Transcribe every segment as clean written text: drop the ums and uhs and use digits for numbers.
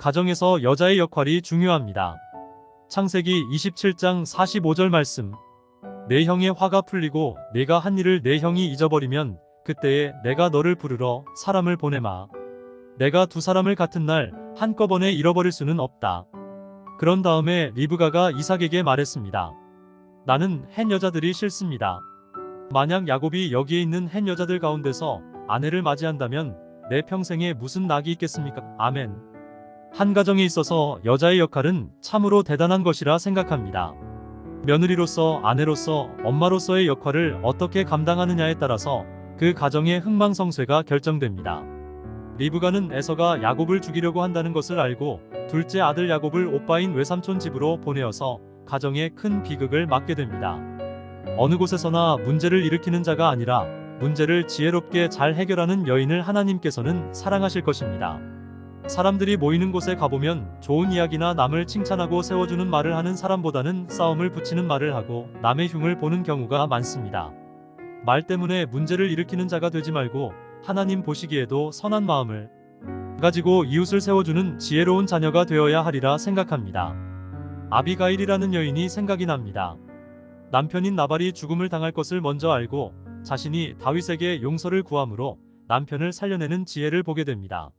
가정에서 여자의 역할이 중요합니다. 창세기 27장 45절 말씀. 내 형의 화가 풀리고 내가 한 일을 내 형이 잊어버리면 그때에 내가 너를 부르러 사람을 보내마. 내가 두 사람을 같은 날 한꺼번에 잃어버릴 수는 없다. 그런 다음에 리브가가 이삭에게 말했습니다. 나는 헷 여자들이 싫습니다. 만약 야곱이 여기에 있는 헷 여자들 가운데서 아내를 맞이한다면 내 평생에 무슨 낙이 있겠습니까? 아멘. 한 가정에 있어서 여자의 역할은 참으로 대단한 것이라 생각합니다. 며느리로서, 아내로서, 엄마로서의 역할을 어떻게 감당하느냐에 따라서 그 가정의 흥망성쇠가 결정됩니다. 리브가는 에서가 야곱을 죽이려고 한다는 것을 알고 둘째 아들 야곱을 오빠인 외삼촌 집으로 보내어서 가정에 큰 비극을 맞게 됩니다. 어느 곳에서나 문제를 일으키는 자가 아니라 문제를 지혜롭게 잘 해결하는 여인을 하나님께서는 사랑하실 것입니다. 사람들이 모이는 곳에 가보면 좋은 이야기나 남을 칭찬하고 세워주는 말을 하는 사람보다는 싸움을 붙이는 말을 하고 남의 흉을 보는 경우가 많습니다. 말 때문에 문제를 일으키는 자가 되지 말고 하나님 보시기에도 선한 마음을 가지고 이웃을 세워주는 지혜로운 자녀가 되어야 하리라 생각합니다. 아비가일이라는 여인이 생각이 납니다. 남편인 나발이 죽음을 당할 것을 먼저 알고 자신이 다윗에게 용서를 구함으로 남편을 살려내는 지혜를 보게 됩니다.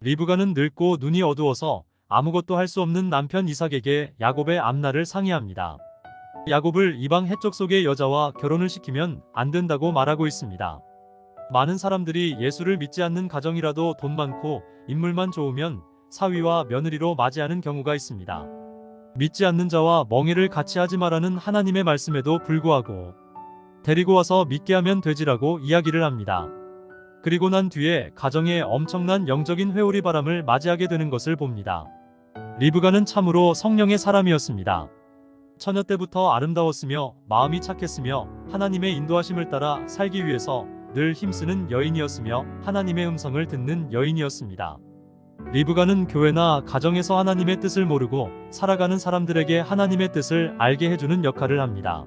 리브가는 늙고 눈이 어두워서 아무것도 할 수 없는 남편 이삭에게 야곱의 앞날을 상의합니다. 야곱을 이방 해적 속의 여자와 결혼을 시키면 안 된다고 말하고 있습니다. 많은 사람들이 예수를 믿지 않는 가정이라도 돈 많고 인물만 좋으면 사위와 며느리로 맞이하는 경우가 있습니다. 믿지 않는 자와 멍해를 같이 하지 말라는 하나님의 말씀에도 불구하고 데리고 와서 믿게 하면 되지라고 이야기를 합니다. 그리고 난 뒤에 가정에 엄청난 영적인 회오리 바람을 맞이하게 되는 것을 봅니다. 리브가는 참으로 성령의 사람이었습니다. 처녀 때부터 아름다웠으며 마음이 착했으며 하나님의 인도하심을 따라 살기 위해서 늘 힘쓰는 여인이었으며 하나님의 음성을 듣는 여인이었습니다. 리브가는 교회나 가정에서 하나님의 뜻을 모르고 살아가는 사람들에게 하나님의 뜻을 알게 해주는 역할을 합니다.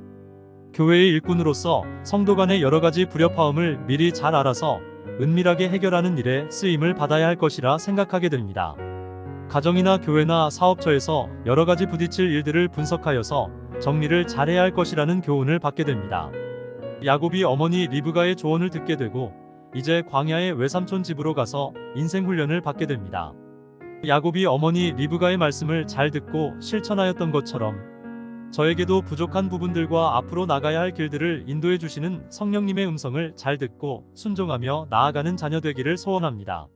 교회의 일꾼으로서 성도 간의 여러가지 불협화음을 미리 잘 알아서 은밀하게 해결하는 일에 쓰임을 받아야 할 것이라 생각하게 됩니다. 가정이나 교회나 사업처에서 여러가지 부딪힐 일들을 분석하여서 정리를 잘해야 할 것이라는 교훈을 받게 됩니다. 야곱이 어머니 리브가의 조언을 듣게 되고 이제 광야의 외삼촌 집으로 가서 인생 훈련을 받게 됩니다. 야곱이 어머니 리브가의 말씀을 잘 듣고 실천하였던 것처럼 저에게도 부족한 부분들과 앞으로 나가야 할 길들을 인도해 주시는 성령님의 음성을 잘 듣고 순종하며 나아가는 자녀 되기를 소원합니다.